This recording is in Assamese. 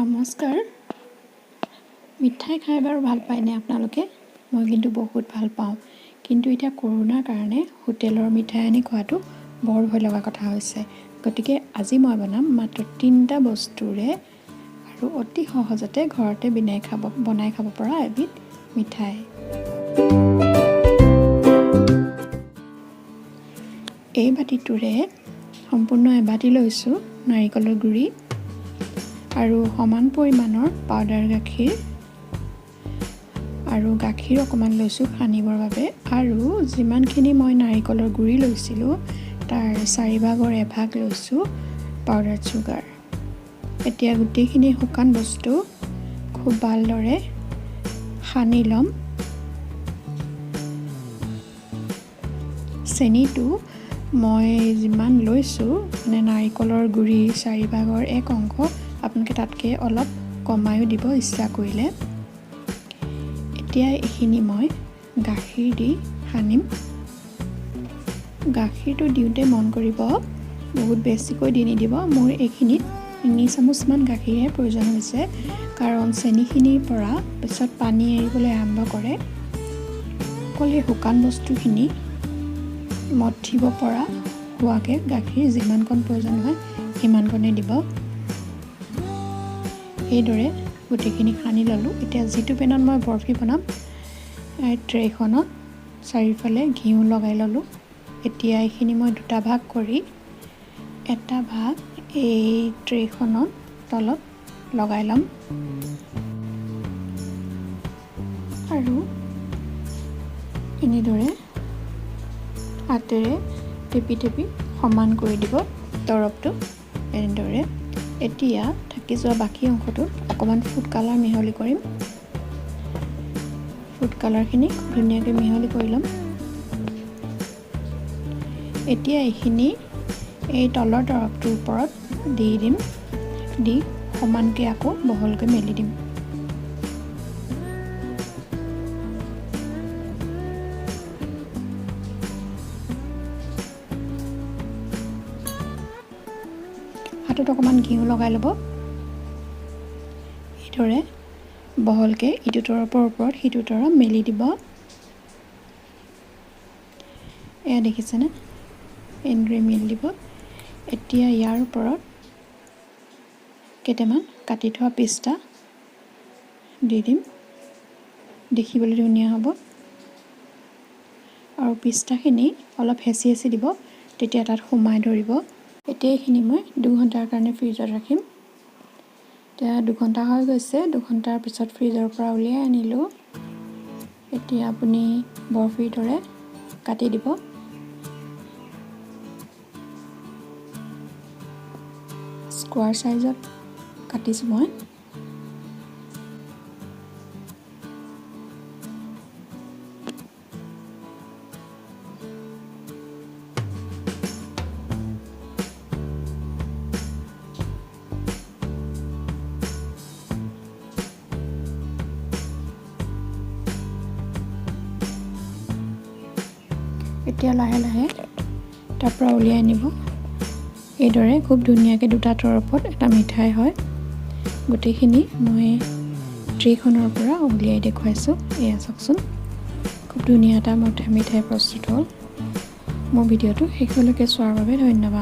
নমস্কাৰ। মিঠাই খাই বাৰু ভাল পায়নে আপোনালোকে? মই কিন্তু বহুত ভাল পাওঁ। কিন্তু এতিয়া কৰোণাৰ কাৰণে হোটেলৰ মিঠাই আনি খোৱাটো বৰ ভয় লগা কথা হৈছে। গতিকে আজি মই বনাম মাত্ৰ 3টা বস্তুৰে আৰু অতি সহজতে ঘৰতে বনাই খাব পৰা এবিধ মিঠাই। এই বাতিটোৰে সম্পূৰ্ণ এবাতি লৈছোঁ নাৰিকলৰ গুড়ি আৰু সমান পৰিমাণৰ পাউডাৰ গাখীৰ আৰু গাখীৰ অকণমান লৈছোঁ সানিবৰ বাবে, আৰু যিমানখিনি মই নাৰিকলৰ গুড়ি লৈছিলোঁ তাৰ 4/1 ভাগ লৈছোঁ পাউডাৰ চুগাৰ। এতিয়া গোটেইখিনি শুকান বস্তু খুব ভালদৰে সানি ল'ম। চেনিটো মই যিমান লৈছোঁ মানে নাৰিকলৰ গুড়ি 4/1 অংশ, আপোনালোকে তাতকৈ অলপ কমায়ো দিব ইচ্ছা কৰিলে। এতিয়া এইখিনি মই গাখীৰ দি সানিম। গাখীৰটো দিওঁতে মন কৰিব বহুত বেছিকৈ দি নিদিব। মোৰ এইখিনিত 3 চামুচমান গাখীৰহে প্ৰয়োজন হৈছে, কাৰণ চেনিখিনিৰ পৰা পিছত পানী এৰিবলৈ আৰম্ভ কৰে। অকল এই শুকান বস্তুখিনি মঠিব পৰা হোৱাকৈ গাখীৰ যিমানকণ প্ৰয়োজন হয় সিমানকণেই দিব। এইদৰে গোটেইখিনি সানি ল'লোঁ। এতিয়া যিটো পেনত মই বৰফি বনাম ট্ৰেখনত চাৰিওফালে ঘিউ লগাই ল'লোঁ। এতিয়া এইখিনি মই 2টা ভাগ কৰি এটা ভাগ এই ট্ৰেখনত তলত লগাই ল'ম আৰু এনেদৰে হাতেৰে টেপি টেপি সমান কৰি দিব তৰপটো এনেদৰে। এতিয়া থাকি যোৱা বাকী অংশটোত অকণমান ফুড কালাৰ মিহলি কৰিম। ফুড কালাৰখিনি ধুনীয়াকৈ মিহলি কৰি ল'ম। এতিয়া এইখিনি এই তলৰ তৰপটোৰ ওপৰত দি দিম, দি সমানকৈ আকৌ বহলকৈ মেলি দিম। হাতত অকণমান ঘিউ লগাই ল'ব। এইদৰে বহলকৈ ইটো তৰপৰ ওপৰত সিটো তৰপ মেলি দিব। এয়া দেখিছেনে? এনেদৰে মেলি দিব। এতিয়া ইয়াৰ ওপৰত কেইটামান কাটি থোৱা পিস্তা দি দিম, দেখিবলৈ ধুনীয়া হ'ব। আৰু পিস্তাখিনি অলপ হেঁচি হেঁচি দিব, তেতিয়া তাত সোমাই ধৰিব। এতিয়া এইখিনি মই 2 ঘণ্টাৰ কাৰণে ফ্ৰিজত ৰাখিম। এতিয়া 2 ঘণ্টা হৈ গৈছে। 2 ঘণ্টাৰ পিছত ফ্ৰিজৰ পৰা উলিয়াই আনিলোঁ। এতিয়া আপুনি বৰফিৰ দৰে কাটি দিব। স্কোৱাৰ চাইজত কাটিছোঁ মই। এতিয়া লাহে লাহে তাৰ পৰা উলিয়াই আনিব। এইদৰে খুব ধুনীয়াকৈ 2টা তৰপত এটা মিঠাই হয়। গোটেইখিনি মই ট্ৰেখনৰ পৰা উলিয়াই দেখুৱাইছোঁ। এয়া চাওকচোন, খুব ধুনীয়া এটা মিঠাই প্ৰস্তুত হ'ল। মোৰ ভিডিঅ'টো শেষলৈকে চোৱাৰ বাবে ধন্যবাদ।